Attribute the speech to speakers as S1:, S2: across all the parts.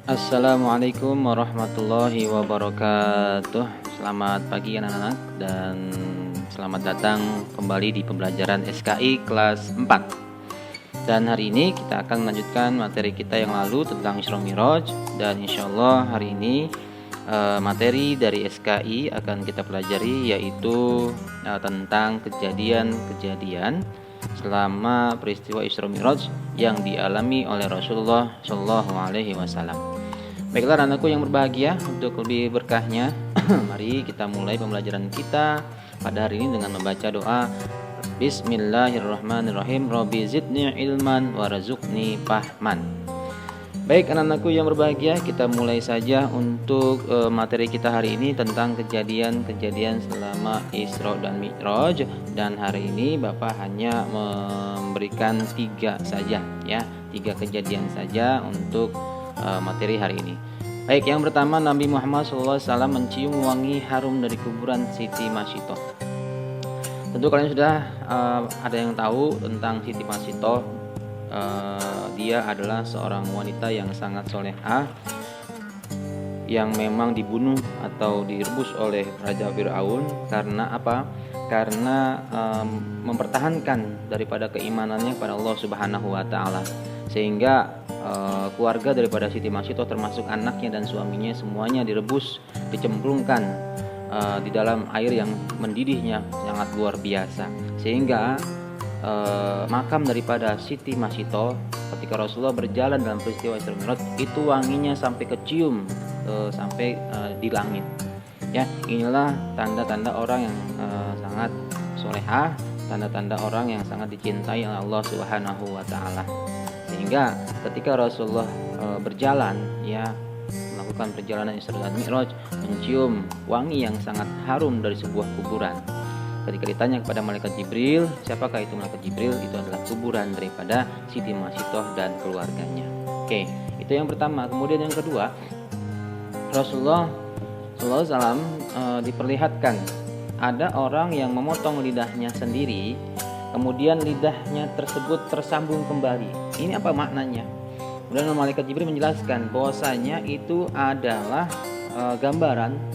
S1: Assalamualaikum warahmatullahi wabarakatuh. Selamat pagi anak-anak dan selamat datang kembali di pembelajaran SKI kelas 4. Dan hari ini kita akan melanjutkan materi kita yang lalu tentang Isra Mi'raj. Dan insya Allah hari ini materi dari SKI akan kita pelajari yaitu tentang kejadian-kejadian selama peristiwa Isra Mi'raj yang dialami oleh Rasulullah Shallallahu Alaihi Wasallam. Baiklah anakku yang berbahagia, untuk lebih berkahnya mari kita mulai pembelajaran kita pada hari ini dengan membaca doa Bismillahirrahmanirrahim. Rabbi zidni ilman warzuqni fahman. Baik anak-anakku yang berbahagia, kita mulai saja untuk materi kita hari ini tentang kejadian-kejadian selama Isra dan Mi'raj. Dan hari ini Bapak hanya memberikan 3 saja ya, 3 kejadian saja untuk materi hari ini. Baik, yang pertama Nabi Muhammad SAW mencium wangi harum dari kuburan Siti Masitoh. Tentu kalian sudah ada yang tahu tentang Siti Masitoh. Dia adalah seorang wanita yang sangat solehah yang memang dibunuh atau direbus oleh Raja Fir'aun. Karena apa? Karena mempertahankan daripada keimanannya kepada Allah Subhanahu wa Ta'ala, sehingga keluarga daripada Siti Masitoh termasuk anaknya dan suaminya semuanya direbus, dicemplungkan di dalam air yang mendidihnya sangat luar biasa, sehingga makam daripada Siti Masitoh ketika Rasulullah berjalan dalam peristiwa Isra Mi'raj itu wanginya sampai kecium sampai di langit. Ya, inilah tanda-tanda orang yang sangat solehah, tanda-tanda orang yang sangat dicintai oleh Allah Subhanahu wa Ta'ala. Sehingga ketika Rasulullah berjalan ya, melakukan perjalanan Isra dan Mi'raj, mencium wangi yang sangat harum dari sebuah kuburan. Ketika ditanya kepada malaikat Jibril, siapakah itu malaikat Jibril? Itu adalah kuburan daripada Siti Masitoh dan keluarganya. Oke, itu yang pertama. Kemudian yang kedua, Rasulullah SAW diperlihatkan ada orang yang memotong lidahnya sendiri, kemudian lidahnya tersebut tersambung kembali. Ini apa maknanya? Kemudian malaikat Jibril menjelaskan bahwasanya itu adalah gambaran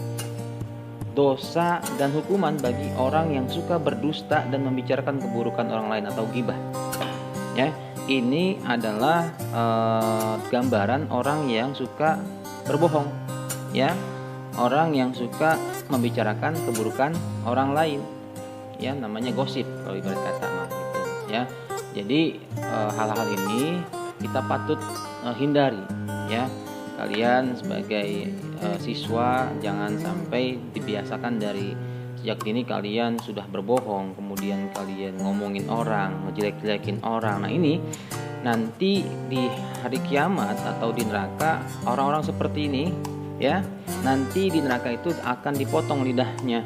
S1: dosa dan hukuman bagi orang yang suka berdusta dan membicarakan keburukan orang lain atau ghibah. Ya, ini adalah gambaran orang yang suka berbohong. Ya, orang yang suka membicarakan keburukan orang lain. Ya, namanya gosip kalau ibarat kata gitu ya. Jadi hal-hal ini kita patut hindari ya. Kalian sebagai siswa jangan sampai dibiasakan dari sejak dini kalian sudah berbohong, kemudian kalian ngomongin orang, ngejelek-jelekin orang. Nah, ini nanti di hari kiamat atau di neraka orang-orang seperti ini ya, nanti di neraka itu akan dipotong lidahnya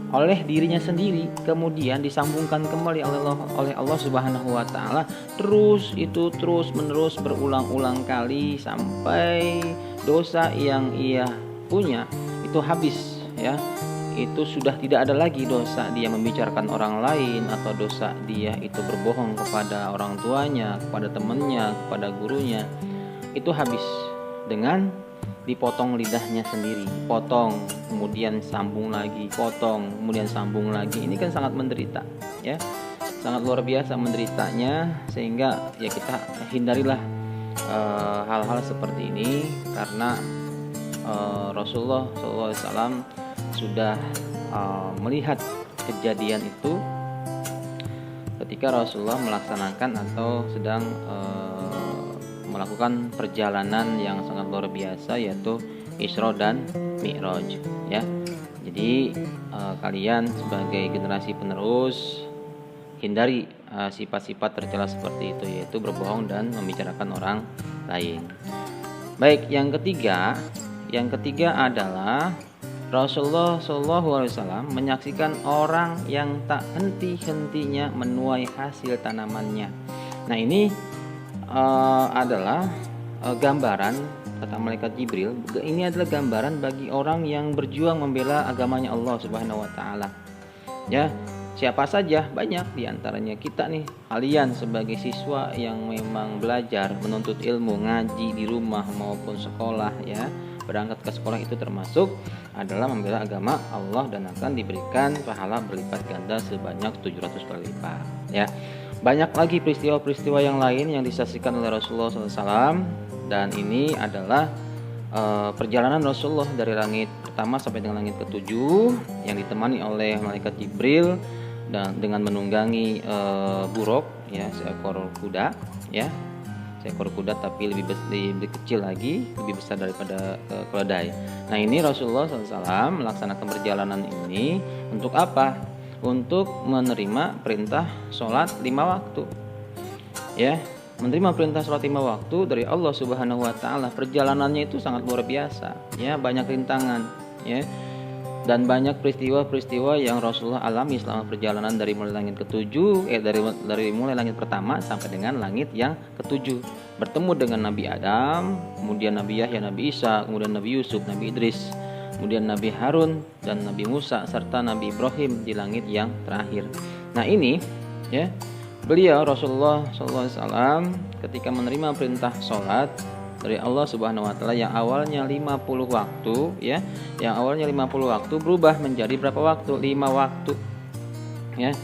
S1: oleh dirinya sendiri, kemudian disambungkan kembali oleh Allah Subhanahu wa Ta'ala. Terus menerus berulang-ulang kali sampai dosa yang ia punya itu habis ya. Itu sudah tidak ada lagi dosa dia membicarakan orang lain, atau dosa dia itu berbohong kepada orang tuanya, kepada temannya, kepada gurunya. Itu habis dengan dipotong lidahnya sendiri, potong kemudian sambung lagi, potong kemudian sambung lagi. Ini kan sangat menderita ya, sangat luar biasa menderitanya, sehingga ya kita hindarilah hal-hal seperti ini, karena Rasulullah SAW sudah melihat kejadian itu ketika Rasulullah melaksanakan atau sedang melakukan perjalanan yang sangat luar biasa, yaitu Isra dan Mi'raj ya. Jadi kalian sebagai generasi penerus hindari sifat-sifat tercela seperti itu, yaitu berbohong dan membicarakan orang lain. Baik, yang ketiga adalah Rasulullah SAW menyaksikan orang yang tak henti-hentinya menuai hasil tanamannya. Nah, ini adalah gambaran, kata malaikat Jibril, ini adalah gambaran bagi orang yang berjuang membela agamanya Allah Subhanahu wa Ta'ala. Ya, Siapa saja? Banyak diantaranya kita nih, kalian sebagai siswa yang memang belajar menuntut ilmu, ngaji di rumah maupun sekolah ya, berangkat ke sekolah itu termasuk adalah membela agama Allah dan akan diberikan pahala berlipat ganda sebanyak 700 kali lipat ya. Banyak lagi peristiwa-peristiwa yang lain yang disaksikan oleh Rasulullah SAW, dan ini adalah perjalanan Rasulullah dari langit pertama sampai dengan langit ketujuh yang ditemani oleh malaikat Jibril dan dengan menunggangi buruk ya, seekor kuda ya, seekor kuda tapi lebih kecil lagi, lebih besar daripada keledai. Nah ini Rasulullah SAW melaksanakan perjalanan ini untuk apa? Untuk menerima perintah sholat 5 waktu ya, menerima perintah sholat 5 waktu dari Allah Subhanahu Wa Taala. Perjalanannya itu sangat luar biasa ya, banyak rintangan ya, dan banyak peristiwa-peristiwa yang Rasulullah alami selama perjalanan dari mulai langit ketujuh dari mulai langit pertama sampai dengan langit yang ketujuh. Bertemu dengan Nabi Adam, kemudian Nabi Yahya, Nabi Isa, kemudian Nabi Yusuf, Nabi Idris, kemudian Nabi Harun dan Nabi Musa serta Nabi Ibrahim di langit yang terakhir. Nah ini ya, beliau Rasulullah SAW ketika menerima perintah sholat dari Allah Subhanahu Wa Taala yang awalnya 50 waktu ya, yang awalnya 50 waktu berubah menjadi berapa waktu? 5 waktu ya.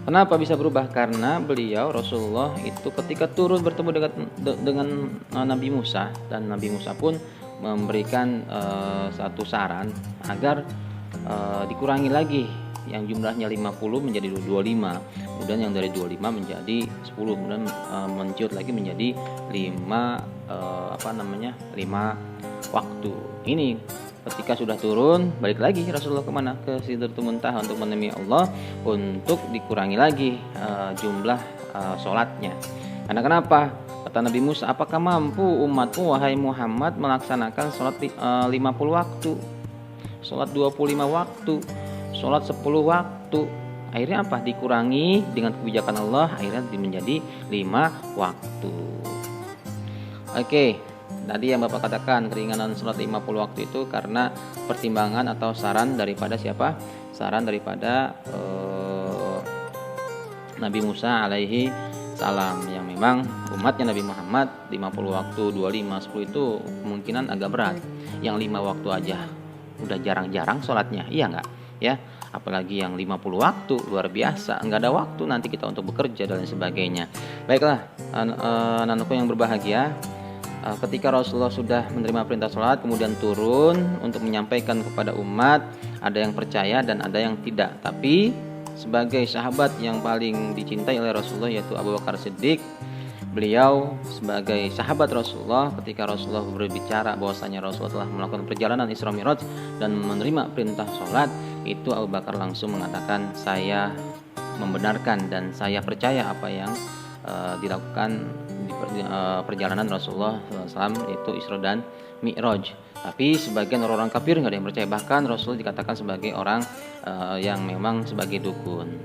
S1: Kenapa bisa berubah? Karena beliau Rasulullah itu ketika turun bertemu dengan Nabi Musa, dan Nabi Musa pun memberikan satu saran agar dikurangi lagi yang jumlahnya 50 menjadi 25, kemudian yang dari 25 menjadi 10, kemudian menciut lagi menjadi 5 waktu. Ini ketika sudah turun balik lagi Rasulullah kemana? Ke Sidratul Muntaha untuk menemui Allah untuk dikurangi lagi jumlah sholatnya. Karena kenapa? Kata Nabi Musa, apakah mampu umatmu wahai Muhammad melaksanakan sholat 50 waktu, sholat 25 waktu, sholat 10 waktu? Akhirnya apa? Dikurangi dengan kebijakan Allah, akhirnya menjadi 5 waktu. Oke, tadi yang Bapak katakan keringanan sholat 50 waktu itu karena pertimbangan atau saran daripada siapa? Saran daripada Nabi Musa alaihi salam, yang memang umatnya Nabi Muhammad 50 waktu, 25, 10 itu kemungkinan agak berat. Yang 5 waktu aja udah jarang-jarang sholatnya, iya enggak? Ya, apalagi yang 50 waktu, luar biasa, enggak ada waktu nanti kita untuk bekerja dan sebagainya. Baiklah, anak-anakku yang berbahagia, ketika Rasulullah sudah menerima perintah sholat kemudian turun untuk menyampaikan kepada umat, ada yang percaya dan ada yang tidak. Tapi sebagai sahabat yang paling dicintai oleh Rasulullah yaitu Abu Bakar Siddiq, beliau sebagai sahabat Rasulullah ketika Rasulullah berbicara bahwasanya Rasulullah telah melakukan perjalanan Isra Mi'raj dan menerima perintah sholat, itu Abu Bakar langsung mengatakan, saya membenarkan dan saya percaya apa yang dilakukan di perjalanan Rasulullah SAW, yaitu Isra dan Mi'raj. Tapi sebagian orang kafir nggak ada yang percaya, bahkan Rasul dikatakan sebagai orang yang memang sebagai dukun.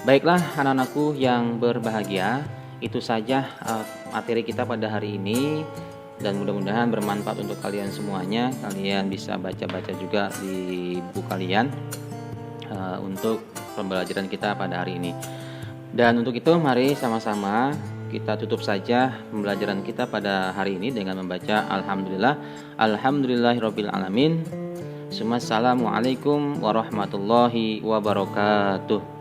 S1: Baiklah anak-anakku yang berbahagia, itu saja materi kita pada hari ini, dan mudah-mudahan bermanfaat untuk kalian semuanya. Kalian bisa baca-baca juga di buku kalian untuk pembelajaran kita pada hari ini. Dan untuk itu mari sama-sama kita tutup saja pembelajaran kita pada hari ini dengan membaca Alhamdulillahirabbil alamin. Assalamualaikum warahmatullahi wabarakatuh.